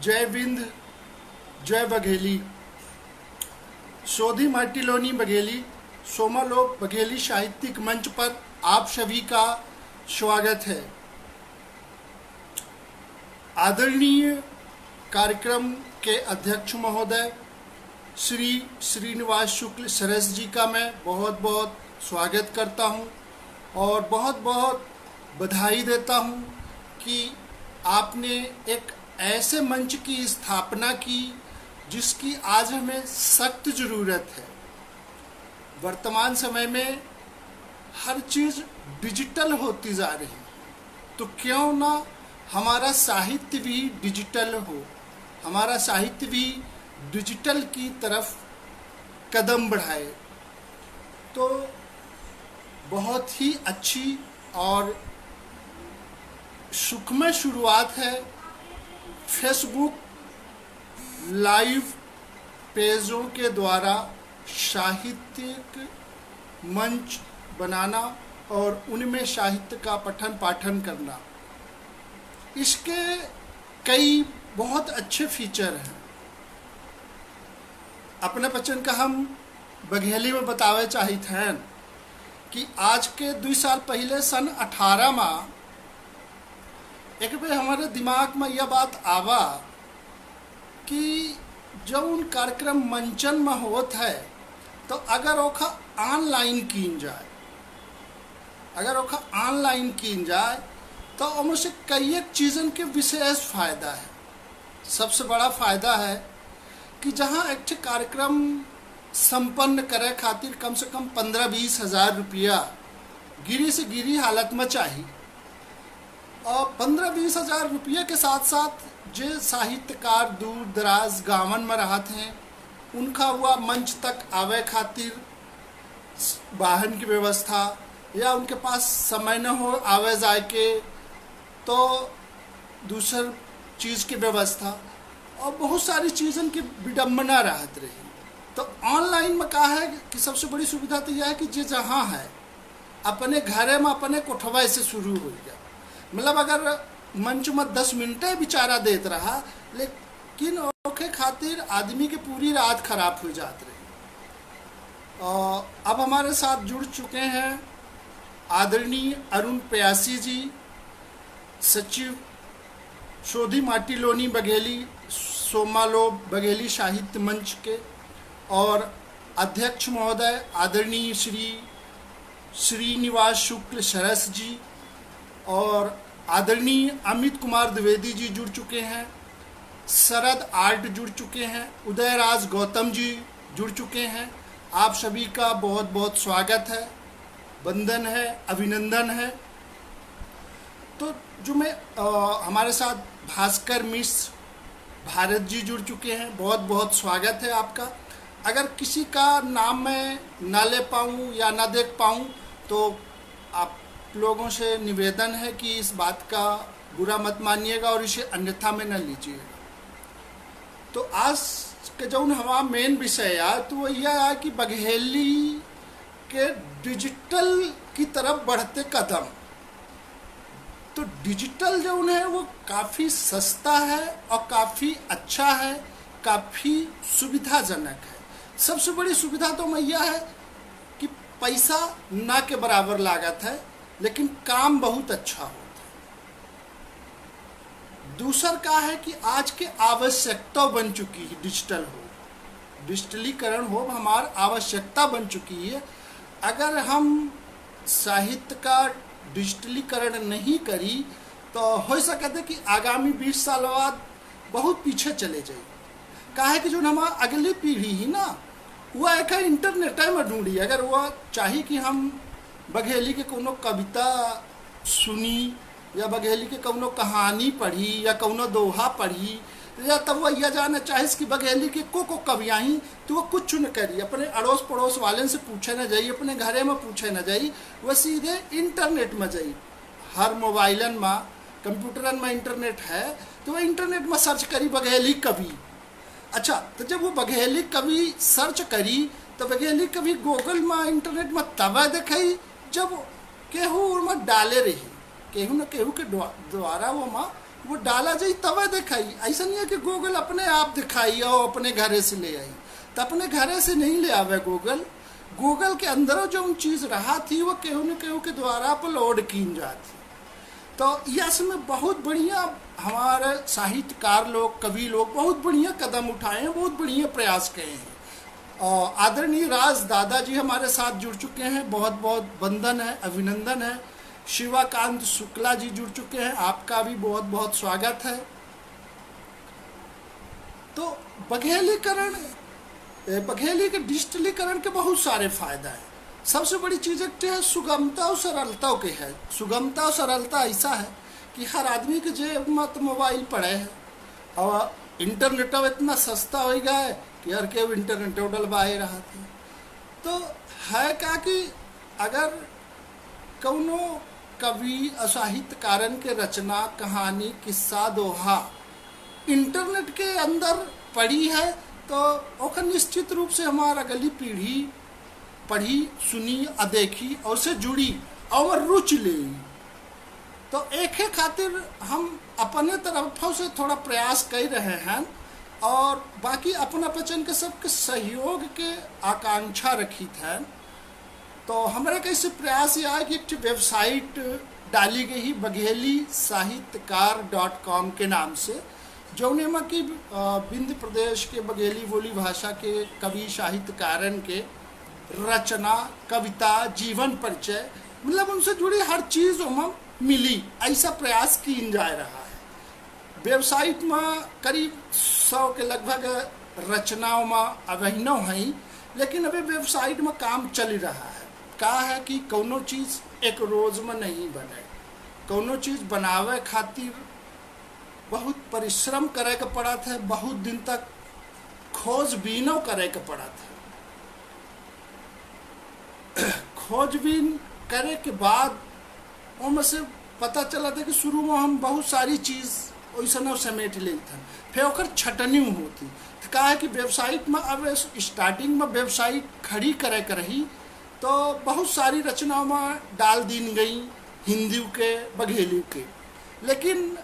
जय विंध्य, जय बघेली। सोधी माटीलोनी बघेली, सोमालोक बघेली साहित्यिक मंच पर आप सभी का स्वागत है। आदरणीय कार्यक्रम के अध्यक्ष महोदय श्री श्रीनिवास शुक्ल सरस जी का मैं बहुत बहुत स्वागत करता हूं और बहुत बहुत बधाई देता हूं कि आपने एक ऐसे मंच की स्थापना की जिसकी आज हमें सख्त ज़रूरत है। वर्तमान समय में हर चीज़ डिजिटल होती जा रही है, तो क्यों ना हमारा साहित्य भी डिजिटल हो, हमारा साहित्य भी डिजिटल की तरफ कदम बढ़ाए। तो बहुत ही अच्छी और सुखमय शुरुआत है फेसबुक लाइव पेजों के द्वारा साहित्यिक मंच बनाना और उनमें साहित्य का पठन पाठन करना। इसके कई बहुत अच्छे फीचर हैं। अपने बच्चन का हम बघेली में बतावे चाहिए हैं कि आज के 2 साल पहले सन 18 में एक बार हमारे दिमाग में यह बात आवा कि जब उन कार्यक्रम मंचन में होत है तो अगर ओखा ऑनलाइन कीन जाए तो उनमें से कई एक चीज़न के विशेष फायदा है। सबसे बड़ा फायदा है कि जहाँ एक कार्यक्रम संपन्न करे खातिर कम से कम 15-20 हज़ार रुपया गिरी से गिरी हालत में चाहिए, और 15-20 हज़ार रुपये के साथ साथ जो साहित्यकार दूर दराज गांवन में रहते हैं उनका हुआ मंच तक आवे खातिर वाहन की व्यवस्था या उनके पास समय न हो आवे जाए के, तो दूसर चीज़ की व्यवस्था और बहुत सारी चीज़ों की विडम्बना रहत रही। तो ऑनलाइन में कहा है कि सबसे बड़ी सुविधा तो यह है कि जो जहाँ है अपने घरे में अपने कोठवा से शुरू हो गया। मतलब अगर मंच में 10 मिनट बेचारा देत रहा, लेकिन ओके खातिर आदमी की पूरी रात खराब हो जाती रही। और अब हमारे साथ जुड़ चुके हैं आदरणीय अरुण प्यासी जी, सचिव सोधी माटीलोनी बघेली सोमालोक बघेली साहित्य मंच के, और अध्यक्ष महोदय आदरणीय श्री श्रीनिवास शुक्ल सरस जी, और आदरणीय अमित कुमार द्विवेदी जी जुड़ चुके हैं, शरद आर्ट जुड़ चुके हैं, उदयराज गौतम जी जुड़ चुके हैं। आप सभी का बहुत बहुत स्वागत है, वंदन है, अभिनंदन है। तो जो मैं हमारे साथ भास्कर मिश्र भारत जी जुड़ चुके हैं, बहुत बहुत स्वागत है आपका। अगर किसी का नाम मैं ना ले पाऊँ या ना देख पाऊँ तो आप लोगों से निवेदन है कि इस बात का बुरा मत मानिएगा और इसे अन्यथा में न लीजिएगा। तो आज के जो हमारा मेन विषय है तो वो यह है कि बघेली के डिजिटल की तरफ बढ़ते कदम। तो डिजिटल जो है वो काफ़ी सस्ता है और काफ़ी अच्छा है, काफ़ी सुविधाजनक है। सबसे बड़ी सुविधा तो मैं यह है कि पैसा ना के बराबर लागत है, लेकिन काम बहुत अच्छा होता है। दूसर का है कि आज के आवश्यकता बन चुकी है, डिजिटलीकरण हो हमार आवश्यकता बन चुकी है। अगर हम साहित्य का डिजिटलीकरण नहीं करी तो हो सकता है कि आगामी 20 साल बाद बहुत पीछे चले जाए। काहे कि जो हमारा अगली पीढ़ी ही ना वह एक इंटरनेट में ढूंढी। अगर वह चाहे कि हम बघेली के कोनो कविता सुनी या बघेली के कोनो कहानी पढ़ी या कोनो दोहा पढ़ी, या तब वह यह जाना चाहे कि बघेली के को कवियाँ ही, तो वह कुछ न करी, अपने अड़ोस पड़ोस वाले से पूछे न जाइए, अपने घरे में पूछे न जाइए, वह सीधे इंटरनेट में जाइए। हर मोबाइलन में कंप्यूटरन में इंटरनेट है तो वह इंटरनेट में सर्च करी बघेली कवि। अच्छा, तो जब वो बघेली कवि सर्च करी तो बघेली कवि गूगल में इंटरनेट में तब देखी जब केहू में डाले रही, केहू न केहू के द्वारा वो माँ वो डाला जाई तब दिखाई। ऐसा नहीं है कि गूगल अपने आप दिखाई और अपने घरे से ले आई, तो अपने घरे से नहीं ले आवे गूगल। गूगल के अंदर जो चीज़ रहा थी वो केहू न केहू के द्वारा अपलोड की जाती। तो इसमें बहुत बढ़िया हमारे साहित्यकार लोग, कवि लोग बहुत बढ़िया कदम उठाए हैं, बहुत बढ़िया प्रयास किए हैं। और आदरणीय राज दादाजी हमारे साथ जुड़ चुके हैं, बहुत बहुत वंदन है, अभिनंदन है। शिवाकांत शुक्ला जी जुड़ चुके हैं, आपका भी बहुत बहुत स्वागत है। तो बघेली के डिजिटलीकरण के बहुत सारे फायदा हैं। सबसे बड़ी चीज़ एक है सुगमता और सरलता के है। सुगमता और सरलता ऐसा है कि हर आदमी के जेब में तो मोबाइल पड़े है और इंटरनेट इतना सस्ता हो गया है कि हर के इंटरनेट डलवाए रहा था। तो है क्या कि अगर कौनो कवि साहित्यकारन के रचना, कहानी, किस्सा, दोहा इंटरनेट के अंदर पड़ी है तो ओकर निश्चित रूप से हमारा अगली पीढ़ी पढ़ी, सुनी, देखी और से जुड़ी और रुचि ले। तो एक खातिर हम अपने तरफों से थोड़ा प्रयास कर रहे हैं और बाकी अपना बचन के सबके सहयोग के आकांक्षा रखी थे। तो हमारे कैसे प्रयास यह है कि एक वेबसाइट डाली गई ही बघेली साहित्यकार.com के नाम से, जौने में कि विंध्य प्रदेश के बघेली बोली भाषा के कवि साहित्यकारन के रचना, कविता, जीवन परिचय, मतलब उनसे जुड़ी हर चीज़ में मिली, ऐसा प्रयास किया जा रहा है। वेबसाइट में करीब 100 के लगभग रचनाओं में अवहिनो हैं, लेकिन अभी वेबसाइट में काम चल रहा है। कहा है कि कौनो चीज़ एक रोज़ में नहीं बने, कौनो चीज़ बनावे खातिर बहुत परिश्रम करे के पड़ा था, बहुत दिन तक खोजबीनों करे के पड़ा था। खोजबीन करे के बाद उनमें से पता चला था कि शुरू में हम बहुत सारी चीज़ वैसा समेट लेते हैं, फिर ओकर छटनी होती। तो कहा है कि वेबसाइट में अब स्टार्टिंग में वेबसाइट खड़ी करे कर रही तो बहुत सारी रचनाओं में डाल दी गई हिंदी के, बघेली के। लेकिन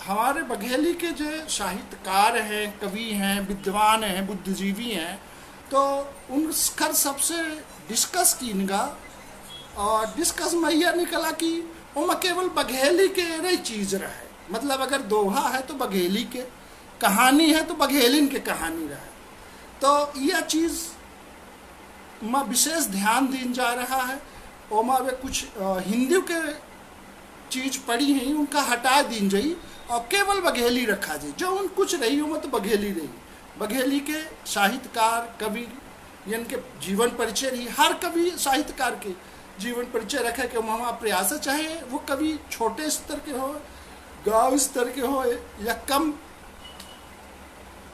हमारे बघेली के जो साहित्यकार हैं, कवि हैं, विद्वान हैं, बुद्धिजीवी हैं, तो उनकर सबसे डिस्कस कीनगा और डिस्कस में यह निकला कि उनमें केवल बघेली के रही चीज़ रहे। मतलब अगर दोहा है तो बघेली के, कहानी है तो बघेलिन के कहानी रहे। तो यह चीज़ में विशेष ध्यान दिन जा रहा है। ओमा वे कुछ हिंदी के चीज़ पड़ी हैं उनका हटा दिन जाई और केवल बघेली रखा जाए। जो उन कुछ रही उनमें तो बघेली रही। बघेली के साहित्यकार, कवि, इनके जीवन परिचय रही। हर कवि साहित्यकार के जीवन परिचय रखे के वहाँ प्रयास, चाहे वो कवि छोटे स्तर के हो, गांव स्तर के हो, या कम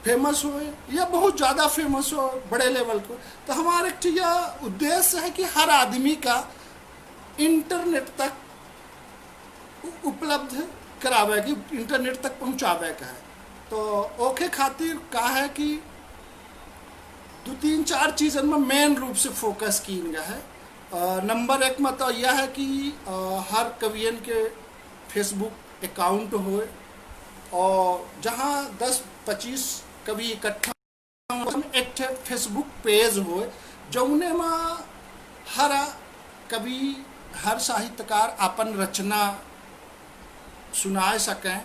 फेमस हो या बहुत ज़्यादा फेमस हो, बड़े लेवल को। तो हमारा एक यह उद्देश्य है कि हर आदमी का इंटरनेट तक उपलब्ध करावे की, इंटरनेट तक पहुँचावे का है। तो ओके खातिर कहा है कि 2-3-4 चीज़न में मेन रूप से फोकस की गया है। नंबर 1 में तो यह है कि हर कवियन के फेसबुक अकाउंट हो और जहाँ 10-25 कवि इकट्ठा एक फेसबुक पेज हो, जौने में हर कवि, हर साहित्यकार अपन रचना सुना सकें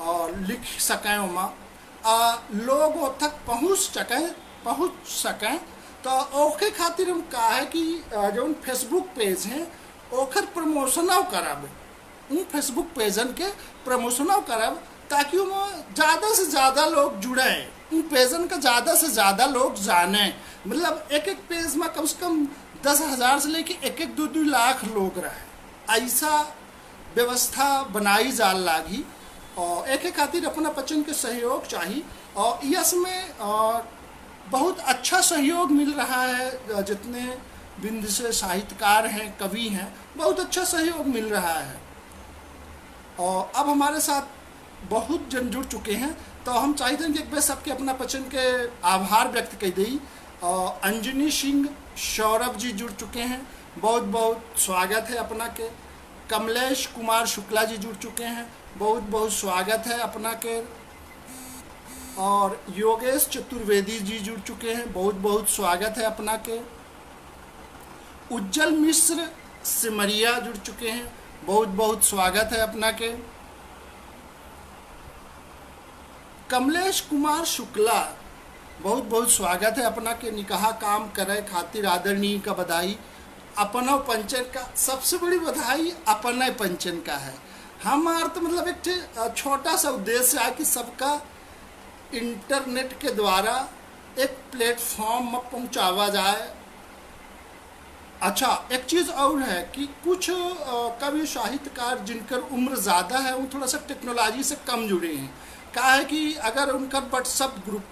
और लिख सकें, वहाँ लोग तक पहुँच सकें। तो ओके खातिर हम कहा है कि जो फेसबुक पेज हैं ओकर प्रमोशनों करावे, उन फेसबुक पेजन के प्रमोशनों करावे ताकि वो ज़्यादा से ज़्यादा लोग जुड़े, उन पेजन का ज़्यादा से ज़्यादा लोग जाने। मतलब एक पेज में कम से कम 10,000 से लेके 1-2 लाख लोग रहे, ऐसा व्यवस्था बनाई जा लागी। और एक खातिर अपना बच्चन के सहयोग चाहिए और इसमें बहुत अच्छा सहयोग मिल रहा है। जितने बिंद से साहित्यकार हैं, कवि हैं, बहुत अच्छा सहयोग मिल रहा है। और अब हमारे साथ बहुत जन जुड़ चुके हैं, तो हम चाहते हैं कि एक बार सबके अपना बच्चन के आभार व्यक्त कर दी। और अंजनी सिंह, सौरभ जी जुड़ चुके हैं, बहुत बहुत स्वागत है अपना के। कमलेश कुमार शुक्ला जी जुड़ चुके हैं, बहुत बहुत स्वागत है अपना के। और योगेश चतुर्वेदी जी जुड़ चुके हैं, बहुत बहुत स्वागत है अपना के। उज्जवल मिश्र सिमरिया जुड़ चुके हैं, बहुत बहुत स्वागत है अपना के। कमलेश कुमार शुक्ला, बहुत बहुत स्वागत है अपना के। निकाह काम करे खातिर आदरणीय का बधाई। अपना पंचन का सबसे बड़ी बधाई अपना पंचन का है। हमारा तो मतलब एक छोटा सा उद्देश्य है कि सबका इंटरनेट के द्वारा एक प्लेटफॉर्म में पहुंचावा जाए। अच्छा, एक चीज़ और है कि कुछ कवि साहित्यकार जिनकर उम्र ज़्यादा है वो थोड़ा सा टेक्नोलॉजी से कम जुड़े हैं। कहा है कि अगर उनका व्हाट्सअप ग्रुप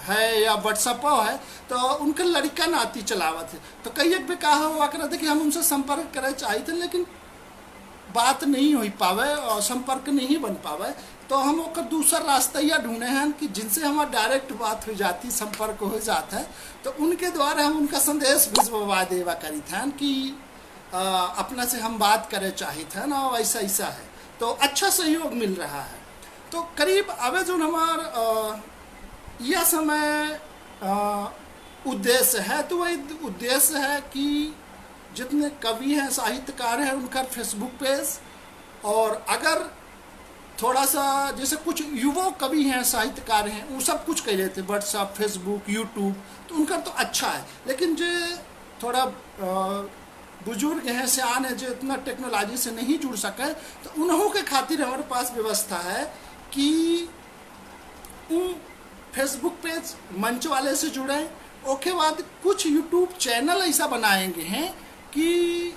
है या व्हाट्सअप है तो उनका लड़का नाती चलावत है, तो कई एक भी कहा हुआ कर थे कि हम उनसे संपर्क करे चाहिए थे, लेकिन बात नहीं हो पावे और संपर्क नहीं बन पावे। तो हम ओकर दूसरा रास्ता यह ढूंढे हैं कि जिनसे हमारा डायरेक्ट बात हो जाती, संपर्क हो जाता है, तो उनके द्वारा हम उनका संदेश भिजवा देवा करी था कि अपना से हम बात करे चाहिए थे ना, ऐसा ऐसा है। तो अच्छा सहयोग मिल रहा है। तो करीब अब जो हमार यह समय उद्देश्य है, तो वही उद्देश्य है कि जितने कवि हैं साहित्यकार हैं उनका फेसबुक पेज, और अगर थोड़ा सा जैसे कुछ युवा कवि हैं साहित्यकार हैं वो सब कुछ कर लेते व्हाट्सअप फेसबुक यूट्यूब, तो उनका तो अच्छा है। लेकिन जो थोड़ा बुजुर्ग हैं सियान हैं जो इतना टेक्नोलॉजी से नहीं जुड़ सके, तो उन्हों के खातिर हमारे पास व्यवस्था है कि उन फेसबुक पेज मंच वाले से जुड़ें। उसके बाद कुछ यूट्यूब चैनल ऐसा बनाएंगे हैं कि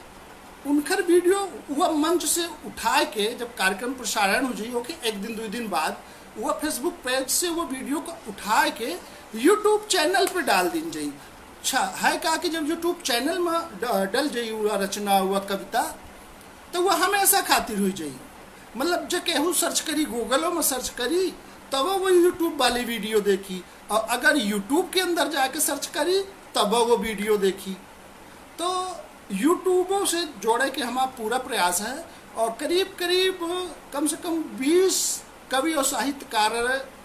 उनकर वीडियो वह मंच से उठा के जब कार्यक्रम प्रसारण हो जाए ओके एक दिन 2 दिन बाद वह फेसबुक पेज से वो वीडियो को उठा के यूट्यूब चैनल पे डाल दी जाए। अच्छा है कहा कि जब यूट्यूब चैनल में डल जाई हुआ रचना हुआ कविता तो वह हमेशा खातिर हो जाए। मतलब जो केहू सर्च करी गूगलों में सर्च करी तब वो यूट्यूब वाली वीडियो देखी, और अगर यूट्यूब के अंदर जाके सर्च करी तब वो वीडियो देखी। तो यूट्यूबों से जोड़े के हमारा पूरा प्रयास है, और करीब करीब कम से कम 20 कवि और साहित्यकार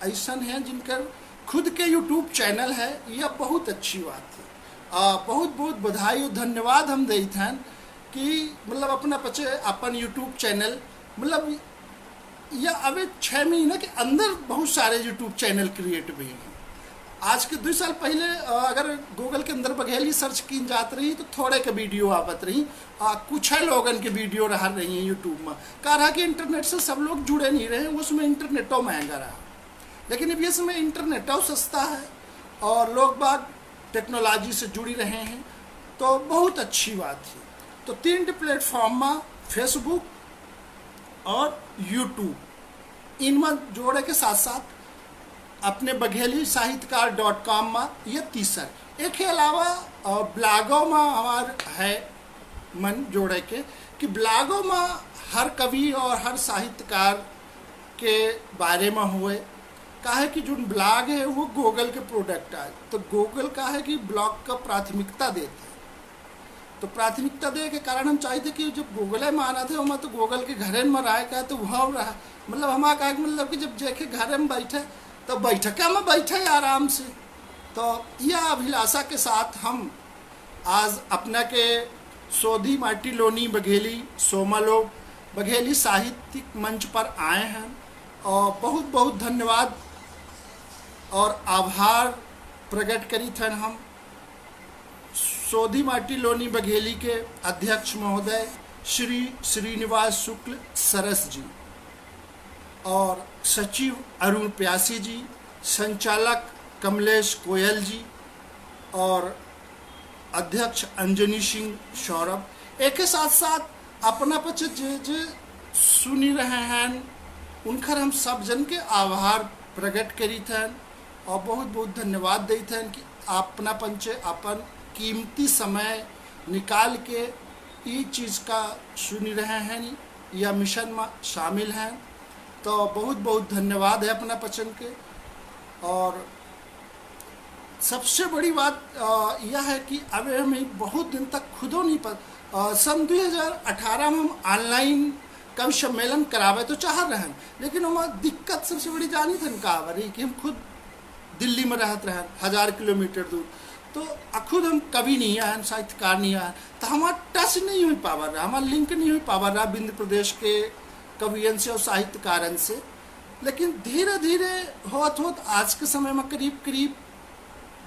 ऐसा हैं जिनका खुद के यूट्यूब चैनल है। यह बहुत अच्छी बात है। बहुत बहुत बधाई और धन्यवाद हम देते हैं कि मतलब अपना पचे अपन यूट्यूब चैनल मतलब या अब 6 महीने के अंदर बहुत सारे यूट्यूब चैनल क्रिएट हुए हैं। आज के 2 साल पहले अगर गूगल के अंदर बघेली सर्च की जात रही तो थोड़े के वीडियो आवत रही, कुछ है लोगन के वीडियो रह रही हैं यूट्यूब में। कह रहा कि इंटरनेट से सब लोग जुड़े नहीं रहे, उसमें इंटरनेटों महंगा रहा। लेकिन अब ये समय इंटरनेटों सस्ता है और लोग बाग टेक्नोलॉजी से जुड़ी रहे हैं, तो बहुत अच्छी बात है। तो 3 प्लेटफॉर्म में फेसबुक और यूट्यूब इनमें जोड़े के साथ साथ अपने बघेली साहित्यकार.com में ये तीसर एक के अलावा ब्लॉगों में हमार है मन जोड़े के कि ब्लॉगों में हर कवि और हर साहित्यकार के बारे में हुए। कहा है कि जो ब्लॉग है वो गूगल के प्रोडक्ट है, तो गूगल का है कि ब्लॉग का प्राथमिकता देते हैं। तो प्राथमिकता दे के कारण हम चाहते कि जब गूगल में आना थे वहाँ तो गूगल के घरे में रहा का तो वहाँ रहा मतलब हमारा कहा मतलब कि जब जेके घर में बैठे तो बैठका में बैठे आराम से। तो यह अभिलाषा के साथ हम आज अपना के सोधी माटी लोनी बघेली सोमालो बघेली साहित्यिक मंच पर आए हैं, और बहुत बहुत धन्यवाद और आभार प्रकट करी थे हम सोधी माटी लोनी बघेली के अध्यक्ष महोदय श्री श्रीनिवास शुक्ल सरस जी, और सचिव अरुण प्यासी जी, संचालक कमलेश कोयल जी, और अध्यक्ष अंजनी सिंह सौरभ। एक के साथ साथ अपना पच जे सुनी रहे हैं उनकर हम सब जन के आभार प्रकट करी थे और बहुत बहुत धन्यवाद दी थे कि अपना पंचे अपन कीमती समय निकाल के ये चीज़ का सुनी रहे हैं या मिशन में शामिल हैं। तो बहुत बहुत धन्यवाद है अपना पचन के। और सबसे बड़ी बात यह है कि अब हमें बहुत दिन तक खुदों नहीं सन 2018 में हम ऑनलाइन कवि सम्मेलन करावे तो चाह रहे हैं, लेकिन वहाँ दिक्कत सबसे बड़ी जानी थन का रही कि हम खुद दिल्ली में रहते रहें 1000 किलोमीटर दूर, तो खुद हम कवि नहीं आए, साहित्यकार नहीं आए, तो हमारा टच नहीं हुई पावर रहा, हमारा लिंक नहीं हुई पावर रहा विंध्य प्रदेश के कवियन से और साहित्यकारन से। लेकिन धीरे धीरे होत होत आज के समय में करीब करीब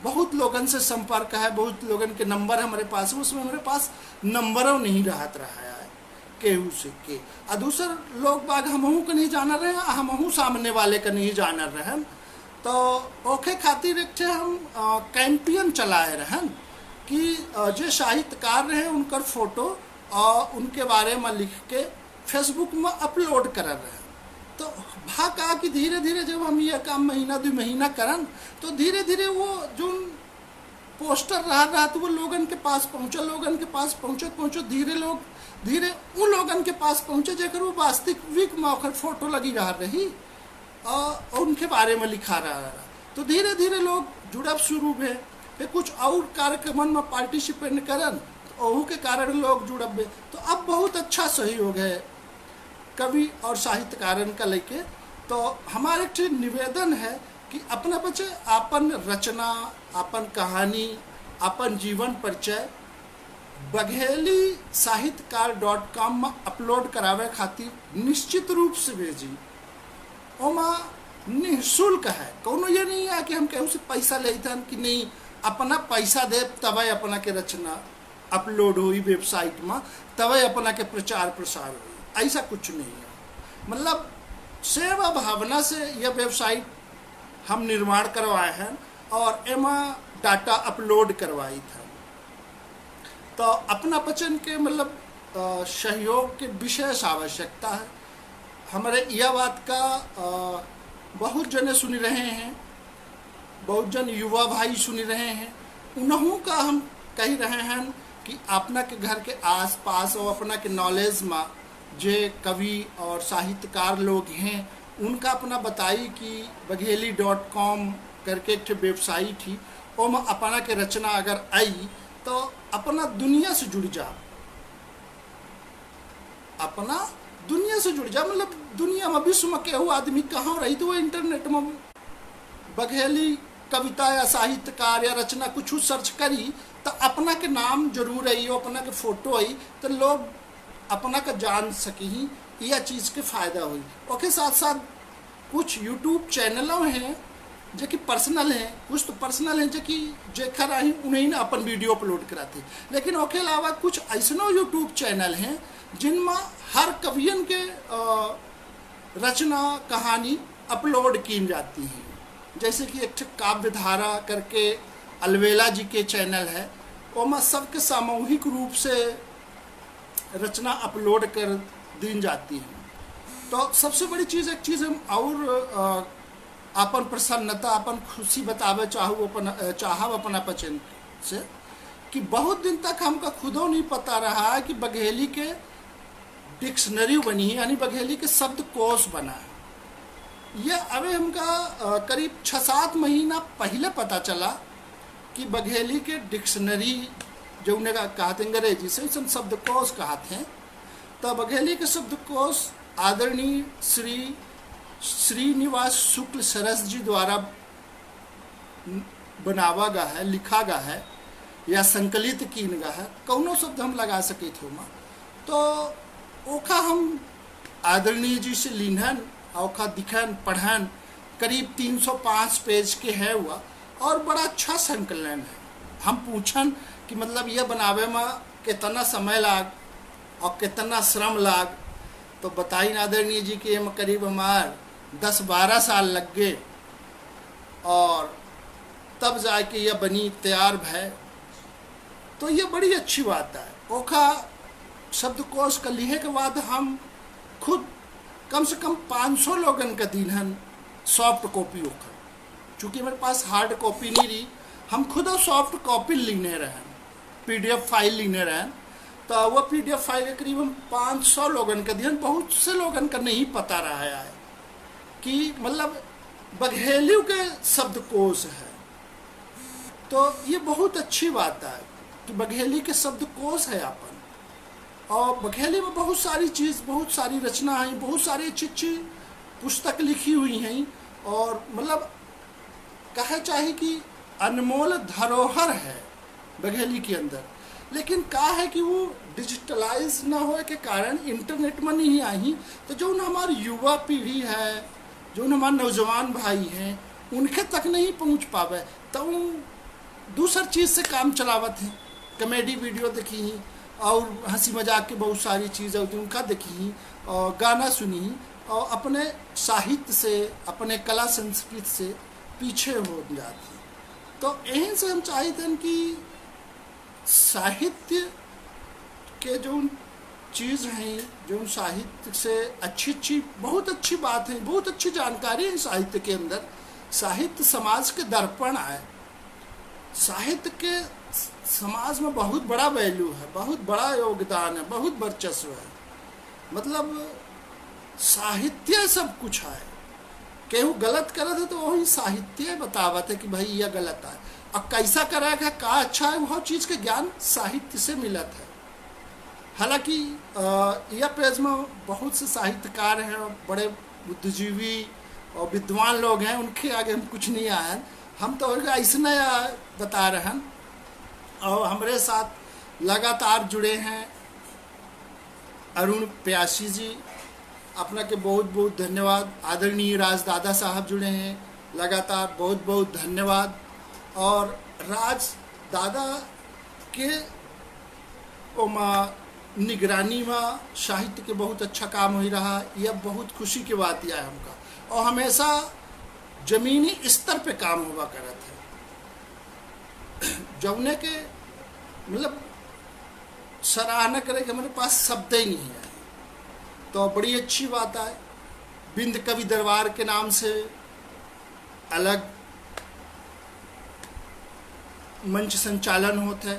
बहुत लोगन से संपर्क है, बहुत लोगन के नंबर हमारे पास है। उसमें हमारे पास नंबरों नहीं रहत रहा है केहू से के, और दूसर लोग बाग हमहू के नहीं जाना रहे, हमहू सामने वाले का नहीं जाना रहे। तो ओखे खातिर एक हम कैंपेन चलाए रहन कि जो साहित्यकार रहे उनकर फोटो और उनके बारे में लिख के फेसबुक में अपलोड कर रहे। तो भा कहा कि धीरे धीरे जब हम ये काम महीना 2 महीना करन, तो धीरे धीरे वो जो पोस्टर रहा तो वो लोगन के पास पहुँचा, लोगन के पास पहुँचत धीरे उन लोगन के पास पहुँचे जेकर वो वास्तविक में ओकर फोटो लगी रही और उनके बारे में लिखा रहा। तो धीरे धीरे लोग जुड़ब शुरू भे, फिर कुछ और कार्यक्रमन में पार्टिसिपेट करन, तो ओहू के कारण लोग जुड़ब। तो अब बहुत अच्छा सहयोग है कवि और साहित्यकारन का लेके। तो हमारे एक निवेदन है कि अपना बच्चे अपन रचना, अपन कहानी, अपन जीवन परिचय बघेली साहित्यकार.com में अपलोड करावे खातिर निश्चित रूप से भेजी। ओमा निःशुल्क है, कोनो ये नहीं है कि हम कहूँ से पैसा लेते हैं कि नहीं, अपना पैसा दे तब अपना के रचना अपलोड हुई वेबसाइट में, तब अपना के प्रचार प्रसार हुई, ऐसा कुछ नहीं है। मतलब सेवा भावना से यह वेबसाइट हम निर्माण करवाए हैं और एमा डाटा अपलोड करवाई था। तो अपना बचन के मतलब सहयोग के विशेष आवश्यकता है। हमारे यह बात का बहुत जने सुन रहे हैं, बहुत जन युवा भाई सुन रहे हैं, उन्हों का हम कह रहे हैं कि अपना के घर के आस पास और अपना के नॉलेज में जे कवि और साहित्यकार लोग हैं उनका अपना बताई कि बघेली.com करके एक वेबसाइट ही, और में अपना के रचना अगर आई तो अपना दुनिया से जुड़ जा, अपना दुनिया से जुड़ जा। मतलब दुनिया में विश्व में केहू आदमी कहाँ रही तो वो इंटरनेट में बघेली कविता या साहित्यकार या रचना कुछ सर्च करी तो अपना के नाम जरूर आई, अपना के फोटो आई, तो लोग अपना का जान सकी, यह चीज़ के फायदा हुई। ओके साथ साथ कुछ यूट्यूब चैनलों हैं जो कि पर्सनल हैं, कुछ तो पर्सनल हैं जो कि जेखर आई उन्हें ना अपन वीडियो अपलोड कराते, लेकिन ओके अलावा कुछ ऐसा यूट्यूब चैनल हैं जिनमें हर कवियन के रचना कहानी अपलोड की जाती हैं। जैसे कि एक काव्य धारा करके अलवेला जी के चैनल है, वहाँ सबके सामूहिक रूप से रचना अपलोड कर दी जाती है। तो सबसे बड़ी चीज़ एक चीज़ हम और अपन प्रसन्नता, अपन खुशी बतावे चाहब अपना पचन से कि बहुत दिन तक हमका खुदों नहीं पता रहा है कि बघेली के डिक्शनरी बनी है, यानी बघेली के शब्दकोश बना है। यह अभी हमका करीब 6-7 महीना पहले पता चला कि बघेली के डिक्शनरी जो उन्हें कहते हैं अंग्रेजी से शब्दकोश कहते हैं। तो बघेली के शब्दकोश आदरणीय श्री श्रीनिवास शुक्ल सरस जी द्वारा बनावा गया है, लिखा गया है या संकलित किन गया है, कौनो शब्द हम लगा सके थे वहाँ। तो ओखा हम आदरणीय जी से लिखन ओखा दिखन पढ़न, करीब 305 पेज के है हुआ और बड़ा अच्छा संकलन है। हम पूछन कि मतलब यह बनावे में कितना समय लाग और कितना श्रम लाग, तो बताई आदरणीय जी कि हम करीब हमार 10-12 साल लग गए और तब जाके यह बनी तैयार है। तो ये बड़ी अच्छी बात है। ओखा शब्दकोश का लिखे के बाद हम खुद कम से कम 500 लोगन का दिन सॉफ्ट कॉपी होकर, चूँकि मेरे पास हार्ड कॉपी नहीं रही, हम खुद सॉफ्ट कॉपी लेने रहें, PDF फाइल लेने रहें। तो वह PDF फाइल के करीब हम 500 लोगन का दिन, बहुत से लोगन का नहीं पता रहा है कि मतलब बघेली के शब्दकोश है। तो ये बहुत अच्छी बात है कि बघेली के शब्दकोश है अपन। और बघेली में बहुत सारी चीज़, बहुत सारी रचना हैं, बहुत सारी अच्छी अच्छी पुस्तक लिखी हुई हैं। और मतलब कहे चाहे कि अनमोल धरोहर है बघेली के अंदर। लेकिन का है कि वो डिजिटलाइज ना होए के कारण इंटरनेट में नहीं आई, तो जो हमारी युवा पीढ़ी है, जो हमारे नौजवान भाई हैं, उनके तक नहीं पहुंच पावे, तो दूसर चीज़ से काम चलावत हैं। कॉमेडी वीडियो देखी और हंसी मजाक की बहुत सारी चीज़ें होती उनका देखी और गाना सुनी और अपने साहित्य से, अपने कला संस्कृति से पीछे हो जाती। तो यहीं से हम चाहते हैं कि साहित्य के जो चीज़ हैं, जो साहित्य से अच्छी बहुत अच्छी बात है, बहुत अच्छी जानकारी है साहित्य के अंदर। साहित्य समाज के दर्पण है। साहित्य के समाज में बहुत बड़ा वैल्यू है, बहुत बड़ा योगदान है, बहुत वर्चस्व है। मतलब साहित्य सब कुछ है। केहू गलत करत है तो वही साहित्य बतावत है कि भाई यह गलत है, और कैसा करेगा, का अच्छा है, वह चीज़ के ज्ञान साहित्य से मिलत है। हालांकि यह पेज में बहुत से साहित्यकार हैं, बड़े बुद्धिजीवी और विद्वान लोग हैं, उनके आगे हम कुछ नहीं आए। हम तो ऐसे बता रहे हैं। और हमारे साथ लगातार जुड़े हैं अरुण प्यासी जी, अपना के बहुत बहुत धन्यवाद। आदरणीय राज दादा साहब जुड़े हैं लगातार, बहुत बहुत धन्यवाद। और राज दादा के निगरानी में साहित्य के बहुत अच्छा काम हो रहा, यह बहुत खुशी की बात यह है हमका। और हमेशा जमीनी स्तर पे काम हुआ करत है, जौने के मतलब सराहना करे कि हमारे पास शब्द ही नहीं है। तो बड़ी अच्छी बात है। बिंद कवि दरबार के नाम से अलग मंच संचालन होता है।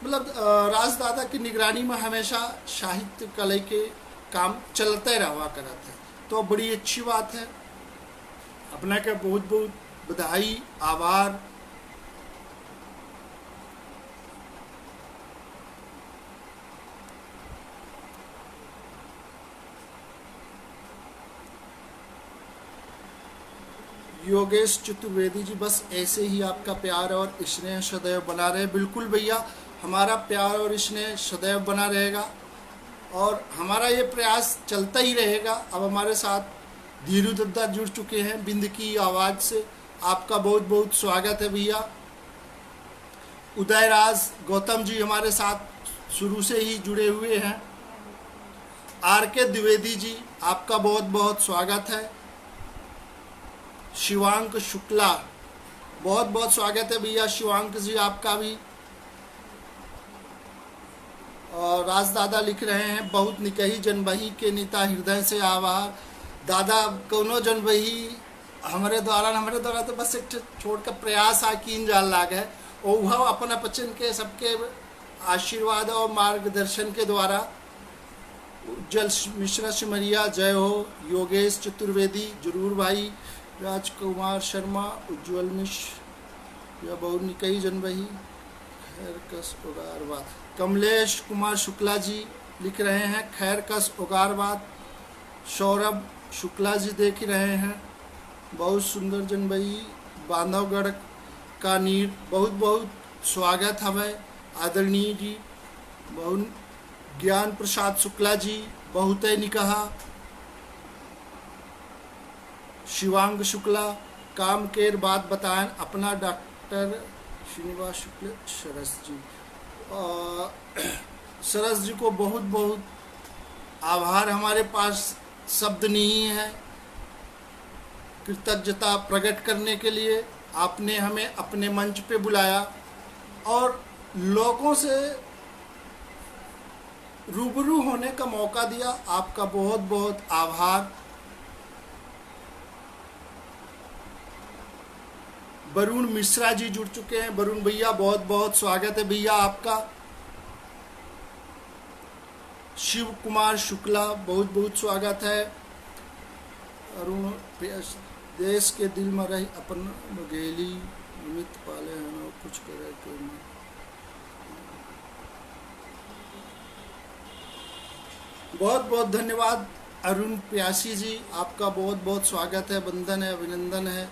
मतलब राजदादा की निगरानी में हमेशा साहित्य कला के काम चलते रहा करत है, तो बड़ी अच्छी बात है। अपना के बहुत बहुत बधाई, आभार। योगेश चतुर्वेदी जी, बस ऐसे ही आपका प्यार और स्नेह सदैव बना रहे। बिल्कुल भैया, हमारा प्यार और स्नेह सदैव बना रहेगा और हमारा ये प्रयास चलता ही रहेगा। अब हमारे साथ धीरू दत्ता जुड़ चुके हैं बिंद की आवाज़ से, आपका बहुत बहुत स्वागत है भैया। उदयराज गौतम जी हमारे साथ शुरू से ही जुड़े हुए हैं। आर के द्विवेदी जी, आपका बहुत बहुत स्वागत है। शिवांक शुक्ला, बहुत बहुत स्वागत है भैया शिवांक जी आपका भी। और राज दादा लिख रहे हैं, बहुत निकही जनबही के नीता हृदय से आभार। दादा कोनो जनबही हमारे द्वारा तो बस एक छोड़ कर प्रयास आ कीन जाल लाग है, और वह अपना बच्चन के सबके आशीर्वाद और मार्गदर्शन के द्वारा। उज्जवल मिश्रा सिमरिया, जय हो। योगेश चतुर्वेदी, जरूर भाई। राजकुमार शर्मा, उज्जवल मिश्र, या बहुत निकई जनबही, खैर कस उगारबाद। कमलेश कुमार शुक्ला जी लिख रहे हैं, खैर कस उगारबाद। सौरभ शुक्ला जी देख रहे हैं, बहुत सुंदर जनबही। बांधवगढ़ का नीर, बहुत बहुत स्वागत हमें आदरणीय जी। बहुत ज्ञान प्रसाद शुक्ला जी, बहुत निकहा। शिवांग शुक्ला, काम केर बात बताएं अपना। डॉक्टर श्रीनिवास शुक्ल सरस जी, सरस जी को बहुत बहुत आभार। हमारे पास शब्द नहीं है कृतज्ञता प्रकट करने के लिए। आपने हमें अपने मंच पे बुलाया और लोगों से रूबरू होने का मौका दिया, आपका बहुत बहुत आभार। वरुण मिश्रा जी जुड़ चुके हैं, वरुण भैया बहुत बहुत स्वागत है भैया आपका। शिव कुमार शुक्ला, बहुत बहुत स्वागत है। अरुण, देश के दिल में रही अपन बघेली निमित्त पाले हैं, कुछ करे तो बहुत बहुत धन्यवाद अरुण प्यासी जी, आपका बहुत बहुत स्वागत है, वंदन है, अभिनंदन है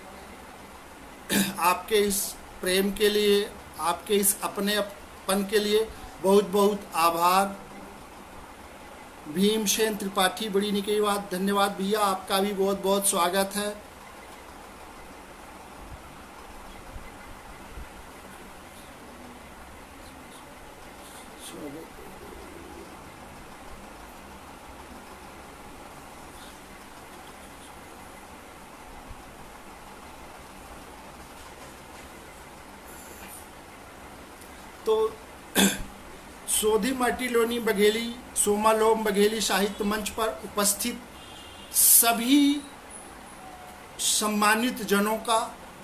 आपके इस प्रेम के लिए, आपके इस अपनेपन के लिए बहुत बहुत आभार। भीमसेन त्रिपाठी, बड़ी निकी बात, धन्यवाद भैया, आपका भी बहुत बहुत स्वागत है। तो सोधी माटीलोनी बघेली, सोमालोम बघेली साहित्य मंच पर उपस्थित सभी सम्मानित जनों का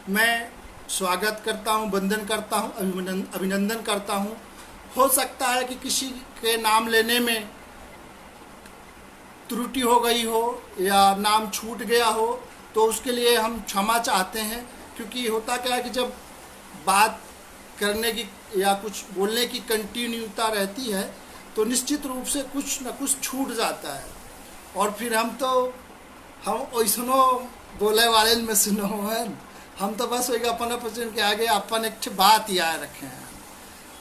मैं स्वागत करता हूं, वंदन करता हूं, अभिनंदन करता हूं। हो सकता है कि किसी के नाम लेने में त्रुटि हो गई हो या नाम छूट गया हो, तो उसके लिए हम क्षमा चाहते हैं, क्योंकि होता क्या है कि जब बात करने की या कुछ बोलने की कंटिन्यूता रहती है तो निश्चित रूप से कुछ न कुछ छूट जाता है, और फिर हम वैसनो बोले वाले में सुनो हैं, हम तो बस वही अपना पचन के आगे अपन एक बात याद रखे हैं।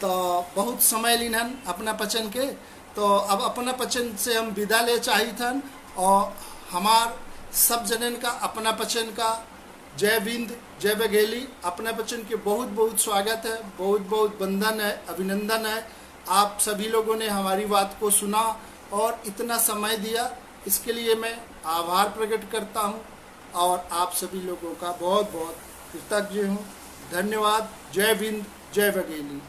तो बहुत समय लिनन अपना पचन के, तो अब अपना पचन से हम विदा ले चाहिए थन, और हमार सब जनन का अपना पचन का जय बिंद जय बघेली अपना बच्चन के बहुत बहुत स्वागत है, बहुत बहुत वंदन है, अभिनंदन है। आप सभी लोगों ने हमारी बात को सुना और इतना समय दिया, इसके लिए मैं आभार प्रकट करता हूं, और आप सभी लोगों का बहुत बहुत कृतज्ञ हूं। धन्यवाद। जय बिंद जय बघेली।